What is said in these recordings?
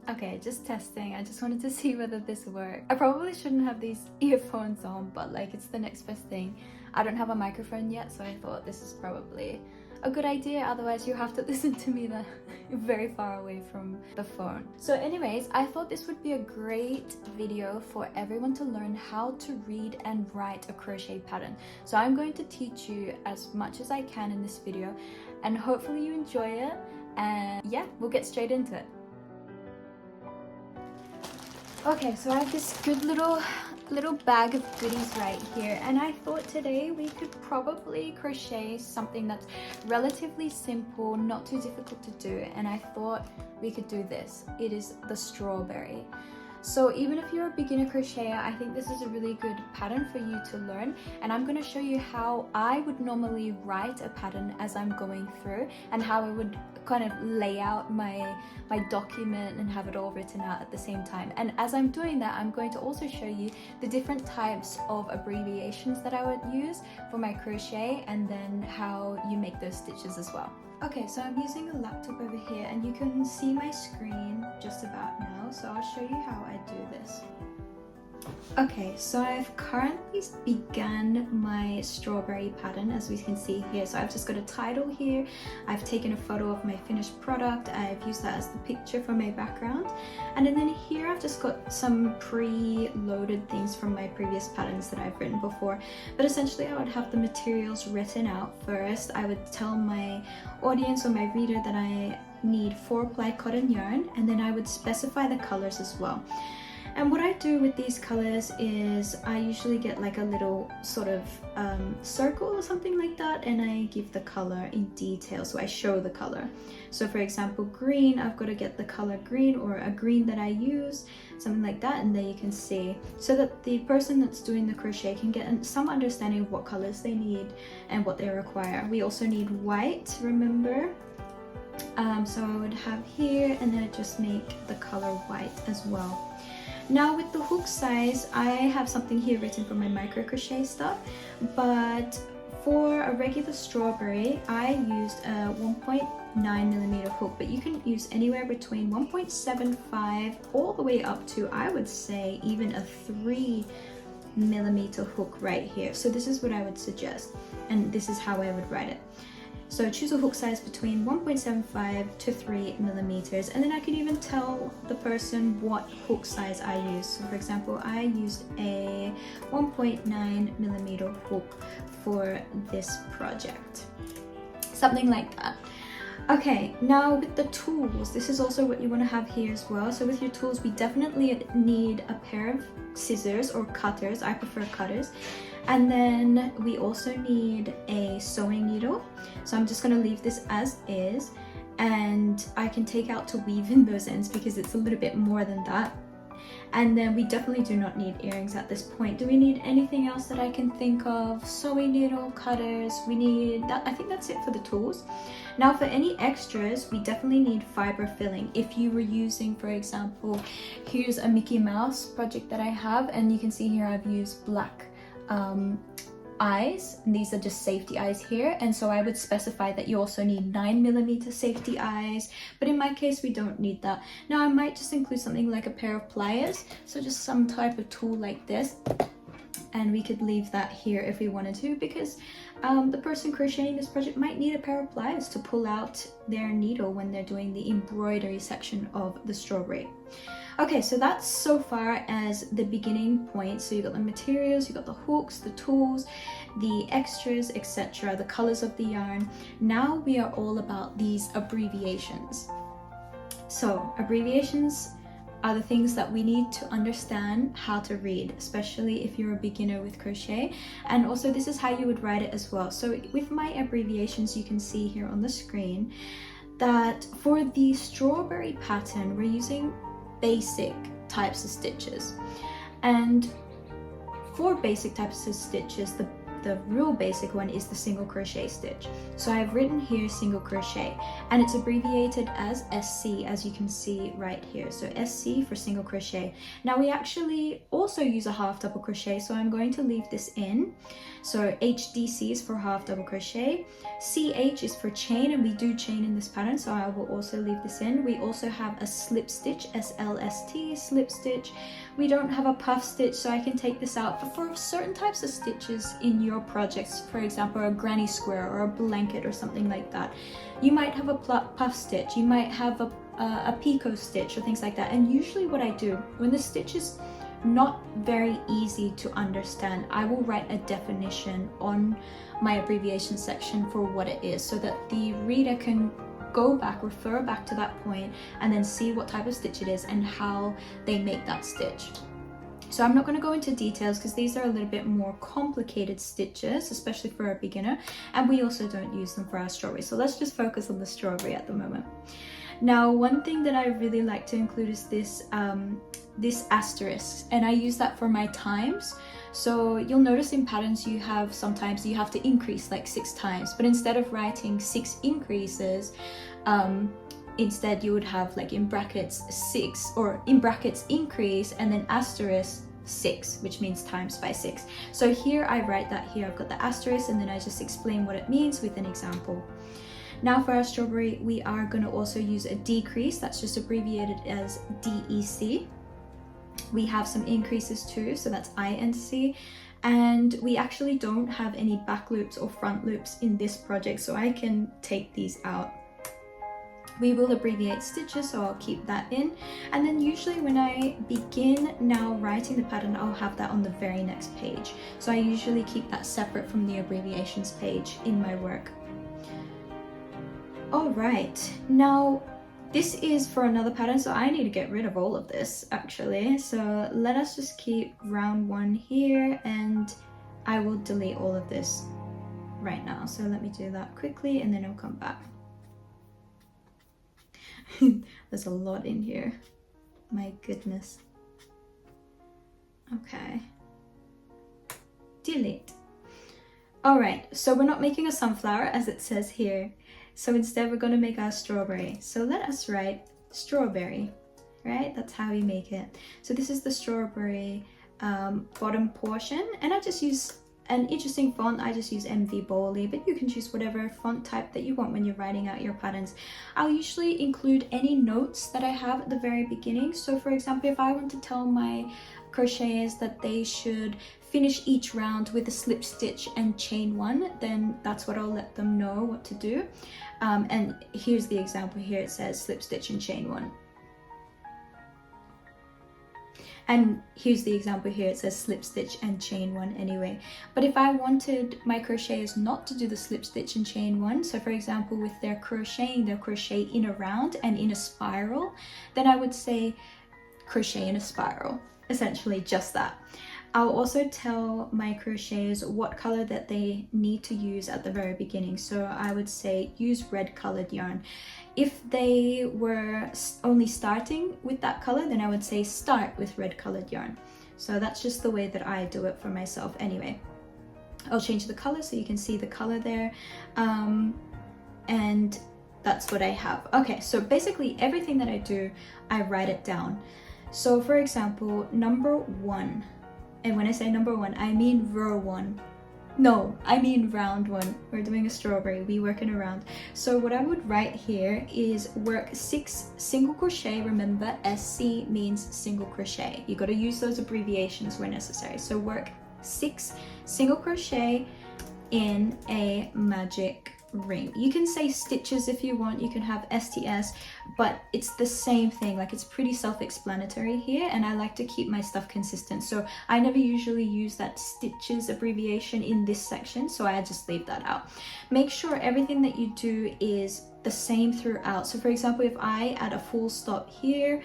Okay, just testing. I just wanted to see whether this worked. I probably shouldn't have these earphones on, but like it's the next best thing. I don't have a microphone yet, so I thought this is probably a good idea. Otherwise you have to listen to me very far away from the phone. So anyways, I thought this would be a great video for everyone to learn how to read and write a crochet pattern. So I'm going to teach you as much as I can in this video, and hopefully you enjoy it. And yeah, we'll get straight into it. Okay, so I have this good little bag of goodies right here, and I thought today we could probably crochet something that's relatively simple, not too difficult to do, and I thought we could do this. It is the strawberry. So even if you're a beginner crocheter, I think this is a really good pattern for you to learn, and I'm going to show you how I would normally write a pattern as I'm going through, and how I would kind of lay out my document and have it all written out at the same time. And as I'm doing that, I'm going to also show you the different types of abbreviations that I would use for my crochet, and then how you make those stitches as well. Okay, so I'm using a laptop over here, and you can see my screen just about now, so I'll show you how I do this. Okay, so I've currently begun my strawberry pattern, as we can see here. So I've just got a title here, I've taken a photo of my finished product, I've used that as the picture for my background, and then here I've just got some pre-loaded things from my previous patterns that I've written before. But essentially I would have the materials written out first. I would tell my audience or my reader that I need 4-ply cotton yarn, and then I would specify the colors as well. And what I do with these colors is I usually get like a little sort of circle or something like that, and I give the color in detail, so I show the color. So for example, green, I've got to get the color green, or a green that I use, something like that, and there you can see, so that the person that's doing the crochet can get some understanding of what colors they need and what they require. We also need white, remember? So I would have here, and then I just make the color white as well. Now with the hook size, I have something here written for my micro crochet stuff, but for a regular strawberry, I used a 1.9mm hook, but you can use anywhere between 1.75 all the way up to, I would say, even a 3mm hook right here. So this is what I would suggest, and this is how I would write it. So choose a hook size between 1.75 to 3mm, and then I can even tell the person what hook size I use. So for example, I used a 1.9mm hook for this project, something like that. Okay, now with the tools, this is also what you want to have here as well. So with your tools, we definitely need a pair of scissors or cutters. I prefer cutters. And then we also need a sewing needle. So I'm just going to leave this as is, and I can take out to weave in those ends because it's a little bit more than that. And then we definitely do not need earrings at this point. Do we need anything else that I can think of? Sewing needle, cutters, we need that. I think that's it for the tools. Now for any extras, we definitely need fiber filling. If you were using, for example, here's a Mickey Mouse project that I have, and you can see here I've used black eyes, and these are just safety eyes here, and so I would specify that you also need 9mm safety eyes, but in my case we don't need that. Now I might just include something like a pair of pliers, so just some type of tool like this, and we could leave that here if we wanted to, because the person crocheting this project might need a pair of pliers to pull out their needle when they're doing the embroidery section of the strawberry. Okay, so that's so far as the beginning point. So you got the materials, you got the hooks, the tools, the extras, etc., the colors of the yarn. Now we are all about these abbreviations. So abbreviations are the things that we need to understand how to read, especially if you're a beginner with crochet. And also this is how you would write it as well. So with my abbreviations, you can see here on the screen that for the strawberry pattern, we're using basic types of stitches, and for basic types of stitches, the the real basic one is the single crochet stitch. So I've written here single crochet, and it's abbreviated as SC, as you can see right here. So SC for single crochet. Now we actually also use a half double crochet, so I'm going to leave this in. So HDC is for half double crochet, CH is for chain, and we do chain in this pattern, so I will also leave this in. We also have a slip stitch, SLST, slip stitch. We don't have a puff stitch, so I can take this out. But for certain types of stitches in your projects, for example, a granny square or a blanket or something like that, you might have a puff stitch, you might have a picot stitch or things like that. And usually what I do, when the stitch is not very easy to understand, I will write a definition on my abbreviation section for what it is, so that the reader can go back, refer back to that point, and then see what type of stitch it is and how they make that stitch. So I'm not going to go into details because these are a little bit more complicated stitches, especially for a beginner, and we also don't use them for our strawberry. So let's just focus on the strawberry at the moment. Now, one thing that I really like to include is this this asterisk, and I use that for my times. So you'll notice in patterns you have sometimes you have to increase like 6 times, but instead of writing 6 increases, instead you would have like in brackets 6, or in brackets increase and then asterisk 6, which means times by 6. So here I write that here, I've got the asterisk, and then I just explain what it means with an example. Now for our strawberry, we are going to also use a decrease, that's just abbreviated as DEC. We have some increases too, so that's INC, and we actually don't have any back loops or front loops in this project, so I can take these out. We will abbreviate stitches, so I'll keep that in, and then usually when I begin now writing the pattern, I'll have that on the very next page. So I usually keep that separate from the abbreviations page in my work. All right, now this is for another pattern, so I need to get rid of all of this actually. So let us just keep round 1 here, and I will delete all of this right now. So let me do that quickly and then I'll come back. There's a lot in here, my goodness. Okay, delete. All right, so we're not making a sunflower as it says here. So instead we're going to make our strawberry. So let us write strawberry, right? That's how we make it. So this is the strawberry bottom portion, and I just use an interesting font. I just use MV Bowley, but you can choose whatever font type that you want when you're writing out your patterns. I'll usually include any notes that I have at the very beginning. So for example, if I want to tell my crocheters that they should finish each round with a slip stitch and chain 1, then that's what I'll let them know what to do. And here's the example here, it says slip stitch and chain 1. And here's the example here, it says slip stitch and chain 1 anyway. But if I wanted my crocheters not to do the slip stitch and chain 1, so for example with their crocheting, they'll crochet in a round and in a spiral, then I would say crochet in a spiral, essentially just that. I'll also tell my crocheters what color that they need to use at the very beginning. So I would say use red colored yarn. If they were only starting with that color, then I would say start with red colored yarn. So that's just the way that I do it for myself anyway. I'll change the color so you can see the color there. And that's what I have. Okay, so basically everything that I do, I write it down. So for example, number 1. And when I say number 1, I mean row 1. No, I mean round 1. We're doing a strawberry, we work in a round. So what I would write here is work 6 single crochet. Remember, SC means single crochet. You got to use those abbreviations where necessary. So work 6 single crochet in a magic ring. You can say stitches if you want, you can have STS, but it's the same thing. Like, it's pretty self-explanatory here, and I like to keep my stuff consistent, so I never usually use that stitches abbreviation in this section, so I just leave that out. Make sure everything that you do is the same throughout. So for example, if I add a full stop here,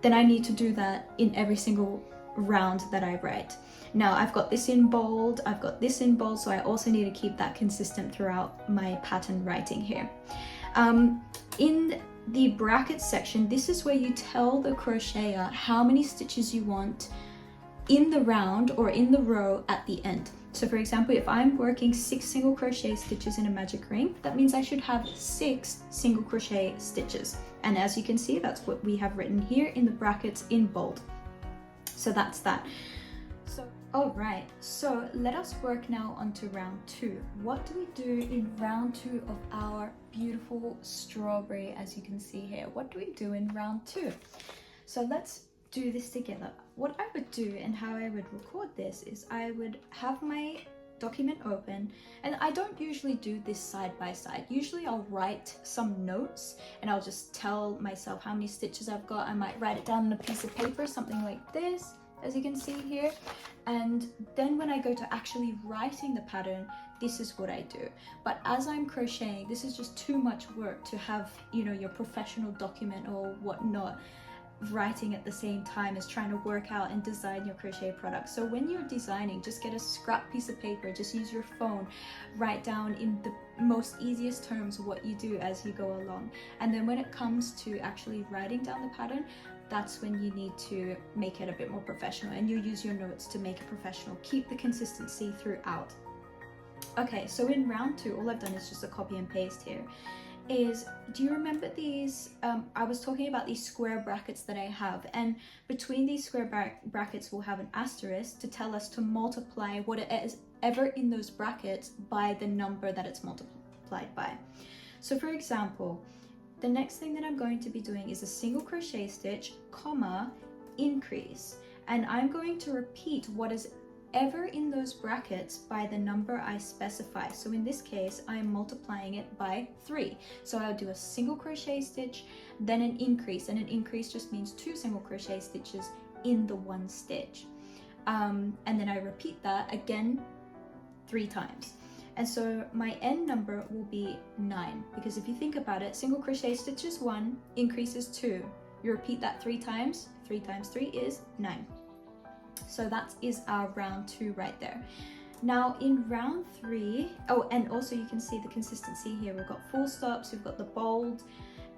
then I need to do that in every single round that I write. Now I've got this in bold, I've got this in bold, so I also need to keep that consistent throughout my pattern writing here. In the bracket section, this is where you tell the crocheter how many stitches you want in the round or in the row at the end. So for example, if I'm working 6 single crochet stitches in a magic ring, that means I should have 6 single crochet stitches. And as you can see, that's what we have written here in the brackets in bold. So that's that. So, all right, so let us work now onto round 2. What do we do in round 2 of our beautiful strawberry, as you can see here? What do we do in round 2? So let's do this together. What I would do and how I would record this is I would have my document open, and I don't usually do this side by side. Usually I'll write some notes and I'll just tell myself how many stitches I've got. I might write it down on a piece of paper, something like this, as you can see here. And then when I go to actually writing the pattern, this is what I do. But as I'm crocheting, this is just too much work to have, you know, your professional document or whatnot writing at the same time as trying to work out and design your crochet product. So when you're designing, just get a scrap piece of paper, just use your phone, write down in the most easiest terms what you do as you go along. And then when it comes to actually writing down the pattern, that's when you need to make it a bit more professional, and you use your notes to make it professional. Keep the consistency throughout. Okay, so in round 2, all I've done is just a copy and paste here. Do you remember these, I was talking about these square brackets that I have, and between these square brackets we'll have an asterisk to tell us to multiply what it is ever in those brackets by the number that it's multiplied by. So for example, the next thing that I'm going to be doing is a single crochet stitch, comma, increase, and I'm going to repeat what is ever in those brackets by the number I specify. So in this case, I am multiplying it by 3. So I'll do a single crochet stitch, then an increase, and an increase just means 2 single crochet stitches in the one stitch. And then I repeat that again 3 times. And so my end number will be 9, because if you think about it, single crochet stitch is 1, increase is 2. You repeat that 3 times, 3 times 3 is 9. So that is our round 2 right there. Now in round 3, oh, and also you can see the consistency here. We've got full stops, we've got the bold,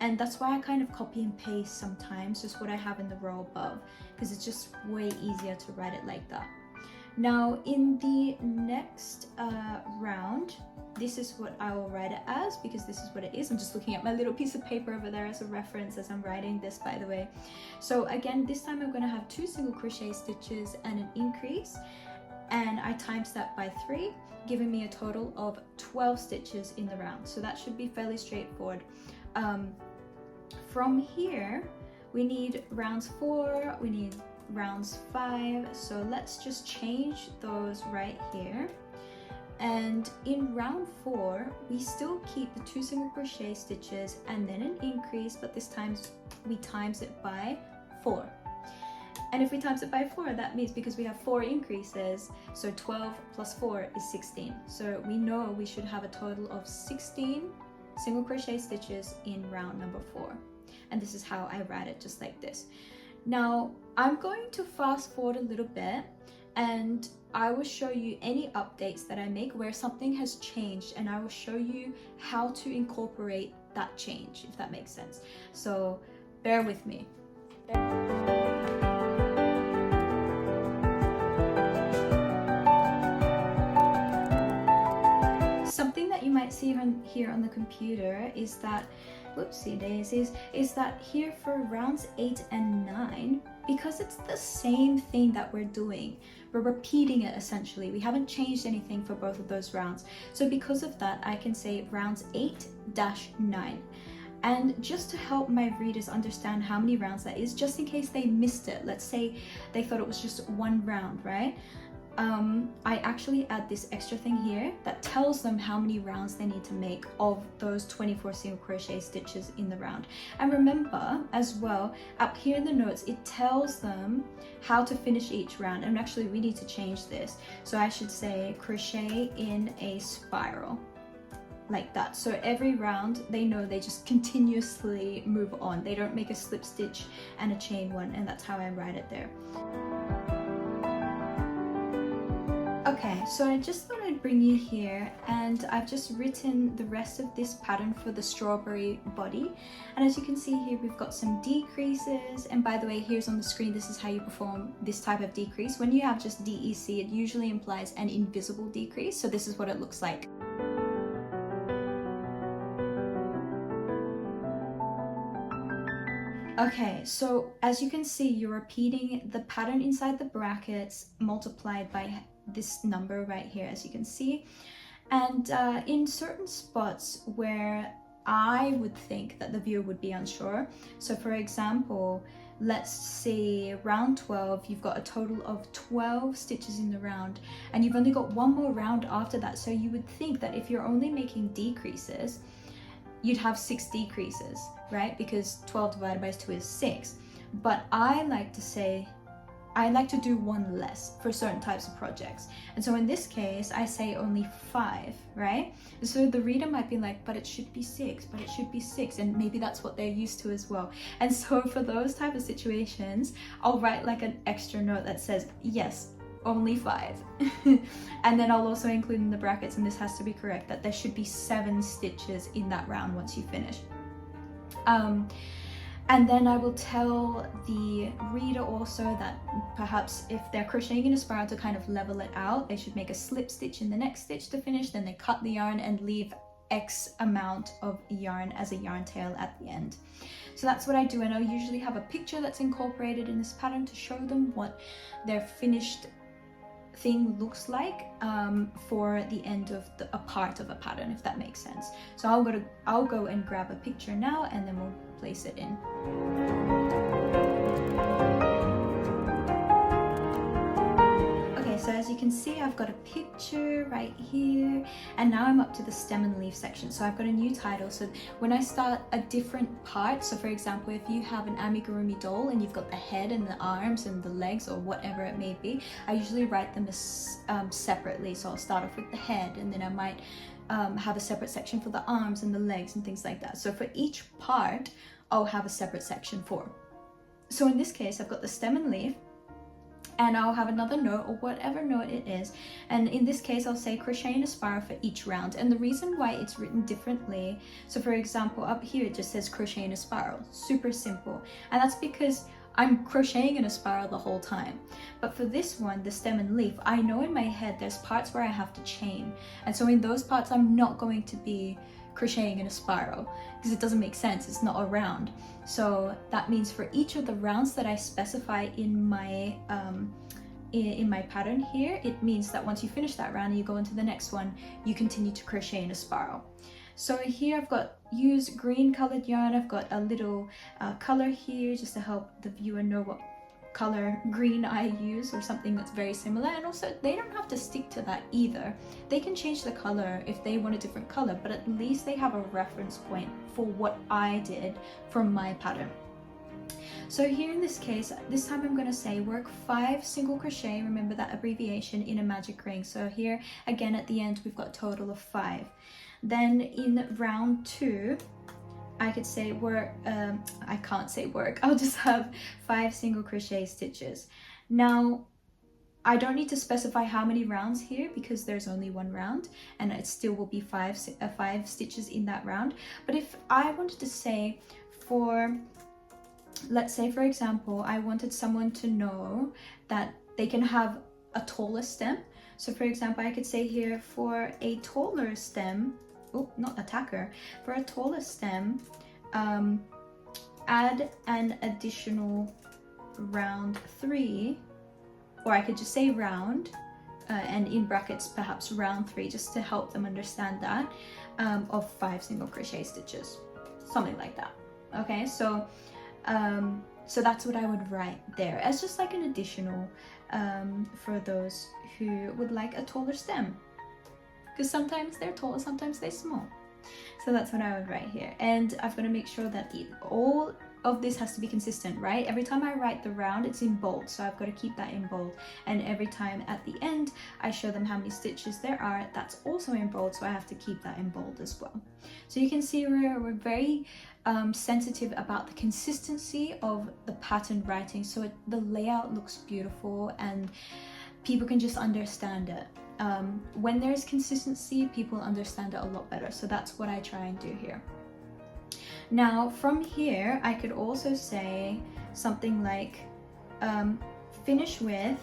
and that's why I kind of copy and paste sometimes, just what I have in the row above, because it's just way easier to write it like that. Now in the next round, this is what I will write it as, because this is what it is. I'm just looking at my little piece of paper over there as a reference as I'm writing this, by the way. So again, this time I'm going to have 2 single crochet stitches and an increase, and I times that by 3, giving me a total of 12 stitches in the round. So that should be fairly straightforward. From here, we need rounds 4, we need rounds 5, so let's just change those right here. And in round 4, we still keep the 2 single crochet stitches and then an increase, but this time we times it by 4. And if we times it by 4, that means, because we have 4 increases, so 12 plus 4 is 16. So we know we should have a total of 16 single crochet stitches in round number 4. And this is how I write it, just like this. Now I'm going to fast forward a little bit, and I will show you any updates that I make where something has changed, and I will show you how to incorporate that change, if that makes sense. So bear with me. Something that you might see here on the computer is that, whoopsie daisies, is that here for rounds 8 and 9, because it's the same thing that we're doing, we're repeating it essentially. We haven't changed anything for both of those rounds. So because of that, I can say rounds 8-9. And just to help my readers understand how many rounds that is, just in case they missed it, let's say they thought it was just 1 round, right? I actually add this extra thing here that tells them how many rounds they need to make of those 24 single crochet stitches in the round. And remember as well, up here in the notes, it tells them how to finish each round. And actually we need to change this. So I should say crochet in a spiral, like that. So every round they know they just continuously move on. They don't make a slip stitch and a chain one, and that's how I write it there. Okay, so I just thought I'd bring you here, and I've just written the rest of this pattern for the strawberry body. And as you can see here, we've got some decreases. And by the way, here's on the screen, this is how you perform this type of decrease. When you have just DEC, it usually implies an invisible decrease. So this is what it looks like. Okay, so as you can see, you're repeating the pattern inside the brackets multiplied by this number right here, as you can see. And in certain spots where I would think that the viewer would be unsure, so for example, let's say round 12, you've got a total of 12 stitches in the round, and you've only got one more round after that. So you would think that if you're only making decreases, you'd have 6 decreases, right? Because 12 divided by 2 is 6. But I like to do one less for certain types of projects. And so in this case, I say only 5, right? So the reader might be like, but it should be 6, but it should be 6. And maybe that's what they're used to as well. And so for those type of situations, I'll write like an extra note that says, yes, only 5. And then I'll also include in the brackets, and this has to be correct, that there should be 7 stitches in that round once you finish. And then I will tell the reader also that perhaps if they're crocheting in a spiral, to kind of level it out, they should make a slip stitch in the next stitch to finish, then they cut the yarn and leave X amount of yarn as a yarn tail at the end. So that's what I do, and I'll usually have a picture that's incorporated in this pattern to show them what their finished thing looks like for the end of a part of a pattern, if that makes sense. So I'll go and grab a picture now, and then we'll place it in. So as you can see, I've got a picture right here, and now I'm up to the stem and leaf section. So I've got a new title. So when I start a different part, so for example, if you have an amigurumi doll and you've got the head and the arms and the legs or whatever it may be, I usually write them as separately. So I'll start off with the head, and then I might have a separate section for the arms and the legs and things like that. So for each part, I'll have a separate section for. So in this case, I've got the stem and leaf, and I'll have another note or whatever note it is. And in this case, I'll say crochet in a spiral for each round. And the reason why it's written differently, so for example, up here, it just says crochet in a spiral, super simple. And that's because I'm crocheting in a spiral the whole time. But for this one, the stem and leaf, I know in my head, there's parts where I have to chain. And so in those parts, I'm not going to be crocheting in a spiral because it doesn't make sense, it's not a round. So that means for each of the rounds that I specify in my pattern here, it means that once you finish that round and you go into the next one, you continue to crochet in a spiral. So here I've got used green colored yarn. I've got a little color here just to help the viewer know what color green I use, or something that's very similar. And also they don't have to stick to that either. They can change the color if they want a different color, but at least they have a reference point for what I did from my pattern. So here in this case, this time I'm going to say work 5 single crochet, remember that abbreviation, in a magic ring. So here again at the end we've got a total of 5. Then in round 2, I could say work, I can't say work, I'll just have 5 single crochet stitches. Now, I don't need to specify how many rounds here because there's only one round, and it still will be 5 stitches in that round. But if I wanted to say let's say for example, I wanted someone to know that they can have a taller stem. So for example, I could say here for a taller stem, oh, not attacker, for a taller stem, add an additional round 3, or I could just say round, and in brackets perhaps round 3, just to help them understand that, of 5 single crochet stitches, something like that. Okay, so that's what I would write there as just like an additional for those who would like a taller stem, because sometimes they're tall, sometimes they're small. So that's what I would write here. And I've got to make sure that all of this has to be consistent, right? Every time I write the round, it's in bold, so I've got to keep that in bold. And every time at the end I show them how many stitches there are, that's also in bold, so I have to keep that in bold as well. So you can see we're very sensitive about the consistency of the pattern writing, so the layout looks beautiful and people can just understand it. when there's consistency, people understand it a lot better. So that's what I try and do here. Now from here, I could also say something like finish with,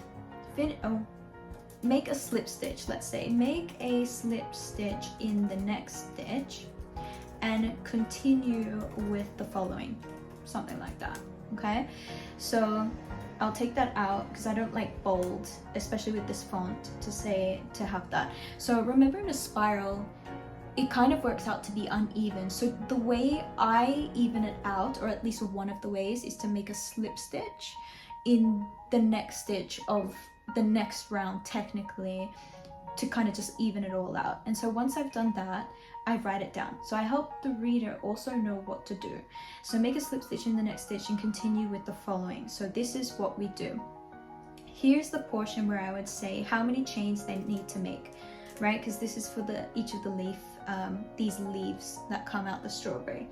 make a slip stitch. Let's say make a slip stitch in the next stitch and continue with the following, something like that. Okay, so I'll take that out because I don't like bold, especially with this font, to have that. So remember, in a spiral, it kind of works out to be uneven. So the way I even it out, or at least one of the ways, is to make a slip stitch in the next stitch of the next round, technically, to kind of just even it all out. And so once I've done that, I write it down. So I help the reader also know what to do. So make a slip stitch in the next stitch and continue with the following. So this is what we do. Here's the portion where I would say how many chains they need to make, right? Because this is for each of the leaf, these leaves that come out the strawberry.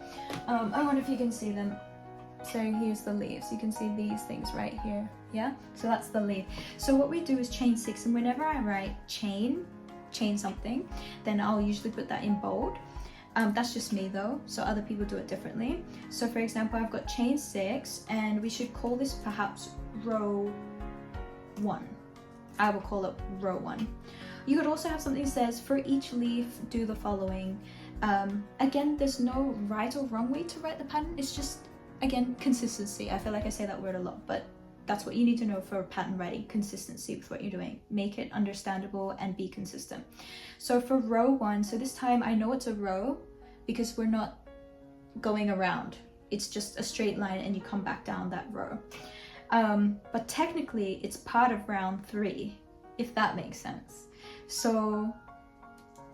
I wonder if you can see them. So here's the leaves. You can see these things right here. Yeah, so that's the leaf. So what we do is chain 6, and whenever I write chain something, then I'll usually put that in bold. That's just me though, so other people do it differently. So for example, I've got chain 6, and we should call this perhaps row 1. I will call it row 1. You could also have something that says for each leaf do the following. Again, there's no right or wrong way to write the pattern. It's just, again, consistency. I feel like I say that word a lot, but that's what you need to know for pattern writing: consistency with what you're doing. Make it understandable and be consistent. So for row 1, so this time I know it's a row because we're not going around. It's just a straight line and you come back down that row. But technically it's part of round 3, if that makes sense. So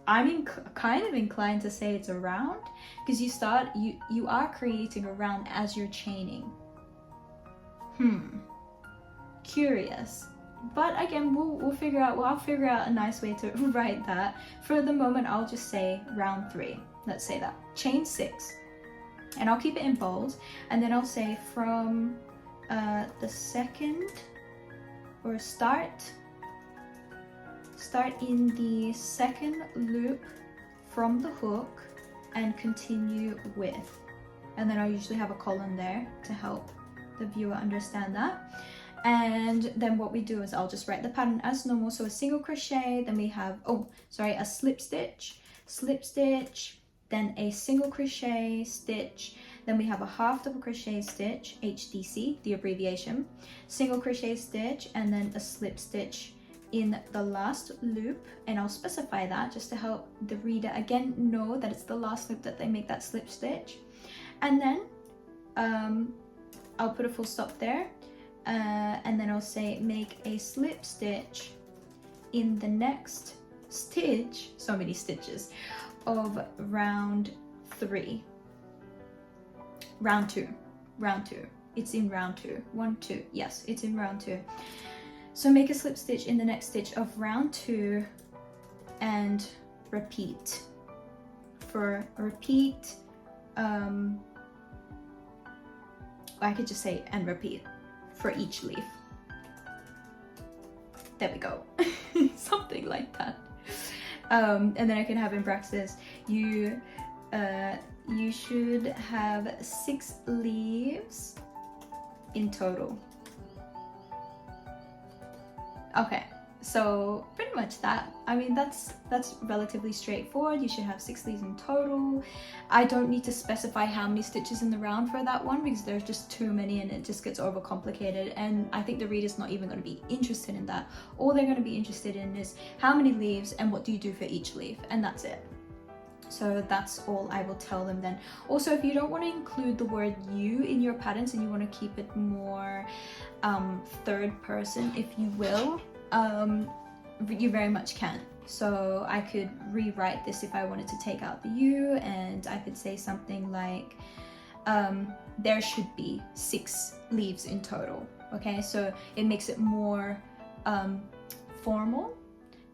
I'm kind of inclined to say it's a round, because you are creating a round as you're chaining. Curious, but again, we'll figure out. Well, I'll figure out a nice way to write that. For the moment, I'll just say round 3. Let's say that chain 6, and I'll keep it in bold. And then I'll say from the second, or start in the second loop from the hook and continue with. And then I usually have a colon there to help the viewer understand that. And then what we do is I'll just write the pattern as normal. So a single crochet, then we have a slip stitch, then a single crochet stitch, then we have a half double crochet stitch, HDC, the abbreviation, single crochet stitch, and then a slip stitch in the last loop. And I'll specify that just to help the reader again know that it's the last loop that they make that slip stitch. And then I'll put a full stop there. And then I'll say make a slip stitch in the next stitch, so many stitches, of round 3. Round 2. It's in round 2. 1, 2. Yes, it's in round 2. So make a slip stitch in the next stitch of round 2 and repeat. For repeat, I could just say and repeat for each leaf. There we go. Something like that. And then I can have in brackets, you should have 6 leaves in total. Okay, so pretty much that. I mean, that's relatively straightforward. You should have 6 leaves in total. I don't need to specify how many stitches in the round for that one, because there's just too many and it just gets overcomplicated, and I think the reader's not even going to be interested in that. All they're going to be interested in is how many leaves and what do you do for each leaf, and that's it. So that's all I will tell them then. Also, if you don't want to include the word you in your patterns and you want to keep it more third person, if you will, you very much can. So I could rewrite this if I wanted to take out the you, and I could say something like there should be 6 leaves in total. Okay, so it makes it more formal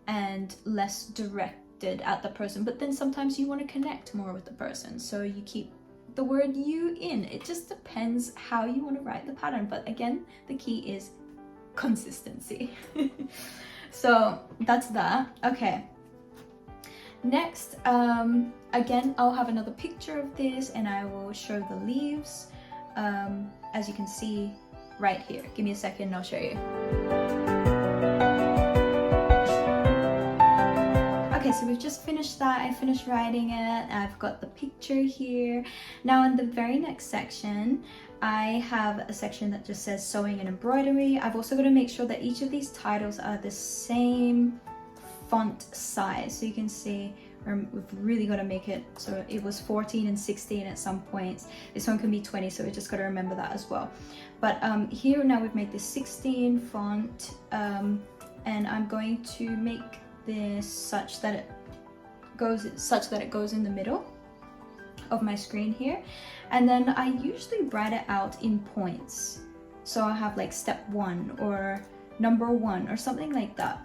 and less direct at the person, but then sometimes you want to connect more with the person, so you keep the word you in. It just depends how you want to write the pattern, but again, the key is consistency. So that's that. Okay. Next, again, I'll have another picture of this and I will show the leaves, as you can see right here. Give me a second and I'll show you. Okay, so we've just finished that. I finished writing it. I've got the picture here. Now in the very next section, I have a section that just says sewing and embroidery. I've also got to make sure that each of these titles are the same font size. So you can see we've really got to make it so it was 14 and 16 at some points. This one can be 20, so we just got to remember that as well. But here now we've made this 16 font, and I'm going to make this such that it goes in the middle of my screen here, and then I usually write it out in points. So I have like step 1 or number 1 or something like that,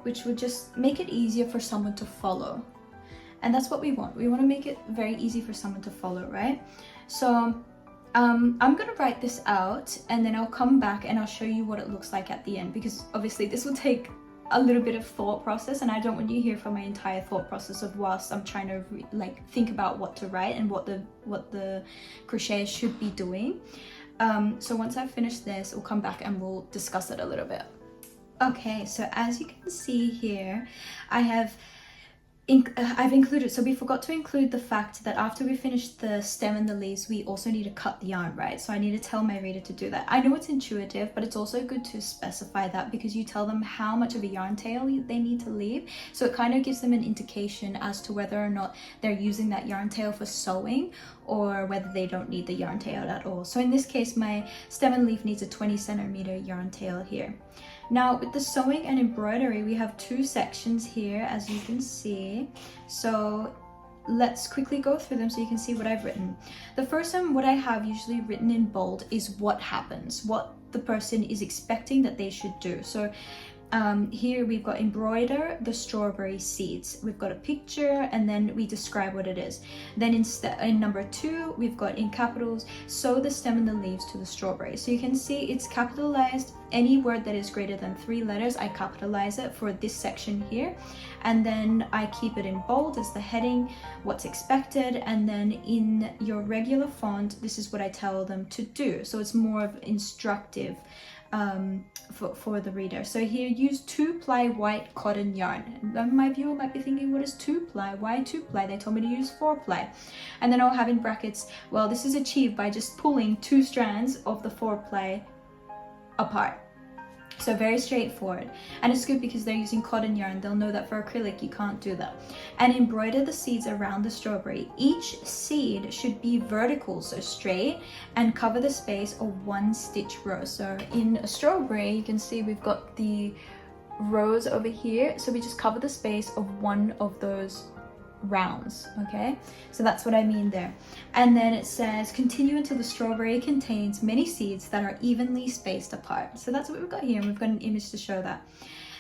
which would just make it easier for someone to follow. And that's what we want. We want to make it very easy for someone to follow, right? So I'm gonna write this out and then I'll come back and I'll show you what it looks like at the end, because obviously this will take a little bit of thought process and I don't want you to hear from my entire thought process of whilst I'm trying to think about what to write and what the crochet should be doing. So once I've finished this, we'll come back and we'll discuss it a little bit. Okay, so as you can see here, I've included, so we forgot to include the fact that after we finish the stem and the leaves, we also need to cut the yarn, right? So I need to tell my reader to do that. I know it's intuitive, but it's also good to specify that because you tell them how much of a yarn tail they need to leave. So it kind of gives them an indication as to whether or not they're using that yarn tail for sewing or whether they don't need the yarn tail at all. So in this case, my stem and leaf needs a 20 centimeter yarn tail here. Now with the sewing and embroidery, we have 2 sections here, as you can see. So let's quickly go through them so you can see what I've written. The first one, what I have usually written in bold, is what happens, what the person is expecting that they should do. So here we've got embroider the strawberry seeds. We've got a picture and then we describe what it is. Then in number 2, we've got in capitals, sew the stem and the leaves to the strawberry. So you can see it's capitalized. Any word that is greater than 3 letters, I capitalize it for this section here. And then I keep it in bold as the heading, what's expected. And then in your regular font, this is what I tell them to do. So it's more of instructive for the reader. So here, use 2-ply white cotton yarn. My viewer might be thinking, what is 2-ply? Why 2-ply? They told me to use 4-ply. And then I'll have in brackets, well, this is achieved by just pulling 2 strands of the 4-ply apart. So very straightforward, and it's good because they're using cotton yarn. They'll know that for acrylic you can't do that. And embroider the seeds around the strawberry. Each seed should be vertical, so straight, and cover the space of 1 stitch row. So in a strawberry, you can see we've got the rows over here, so we just cover the space of 1 of those rounds. Okay, so that's what I mean there. And then it says continue until the strawberry contains many seeds that are evenly spaced apart. So that's what we've got here, and we've got an image to show that.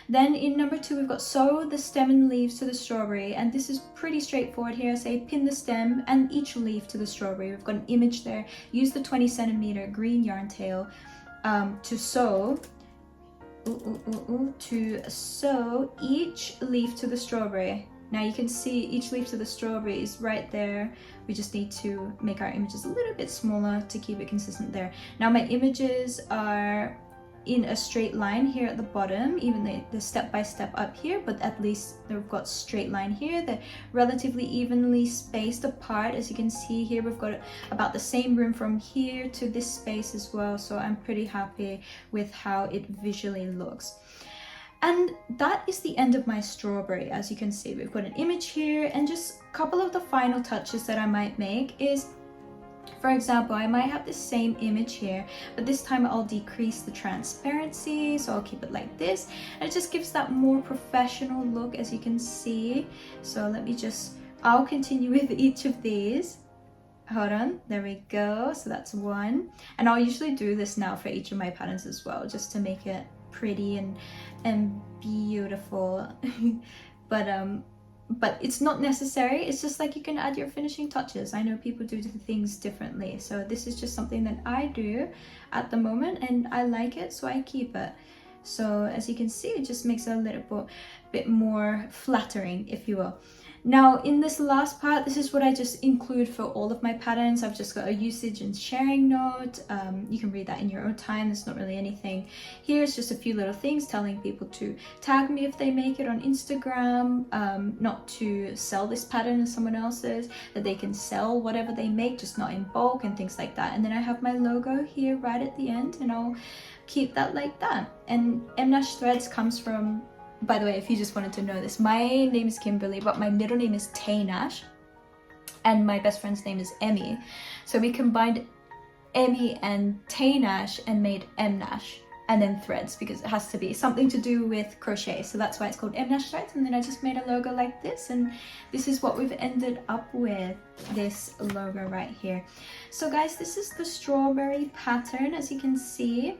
Then in number 2, we've got sew the stem and leaves to the strawberry, and this is pretty straightforward here. I say pin the stem and each leaf to the strawberry. We've got an image there. Use the 20 centimeter green yarn tail to sew each leaf to the strawberry. Now you can see each leaf to the strawberry is right there. We just need to make our images a little bit smaller to keep it consistent there. Now my images are in a straight line here at the bottom, even the step by step up here, but at least they've got straight line here. They're relatively evenly spaced apart. As you can see here, we've got about the same room from here to this space as well. So I'm pretty happy with how it visually looks. And that is the end of my strawberry. As you can see, we've got an image here, and just a couple of the final touches that I might make is, for example, I might have the same image here, but this time I'll decrease the transparency, so I'll keep it like this, and it just gives that more professional look, as you can see. So I'll continue with each of these. Hold on, there we go. So that's 1, and I'll usually do this now for each of my patterns as well, just to make it pretty and beautiful. But it's not necessary. It's just like you can add your finishing touches. I know people do things differently, so this is just something that I do at the moment and I like it, so I keep it. So as you can see, it just makes it a little bit more flattering, if you will. Now in this last part, this is what I just include for all of my patterns. I've just got a usage and sharing note. You can read that in your own time. There's not really anything here. It's just a few little things telling people to tag me if they make it on Instagram, not to sell this pattern as someone else's, that they can sell whatever they make, just not in bulk and things like that. And then I have my logo here right at the end, and I'll keep that like that. And Mnash Threads comes from, by the way, if you just wanted to know this, my name is Kimberly, but my middle name is Nash, and my best friend's name is Emmy. So we combined Emmy and Nash and made Mnash, and then Threads, because it has to be something to do with crochet. So that's why it's called Mnash Threads. And then I just made a logo like this, and this is what we've ended up with, this logo right here. So guys, this is the strawberry pattern, as you can see.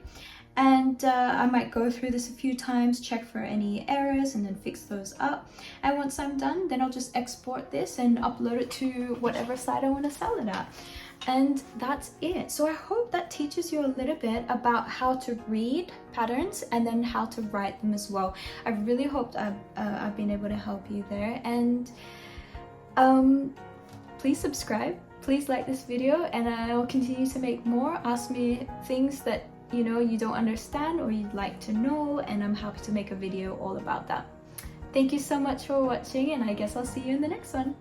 And I might go through this a few times, check for any errors, and then fix those up. And once I'm done, then I'll just export this and upload it to whatever site I want to sell it at. And that's it. So I hope that teaches you a little bit about how to read patterns and then how to write them as well. I really hope I've been able to help you there. And please subscribe, please like this video, and I'll continue to make more. Ask me things that you know you don't understand or you'd like to know, and I'm happy to make a video all about that. Thank you so much for watching, and I guess I'll see you in the next one.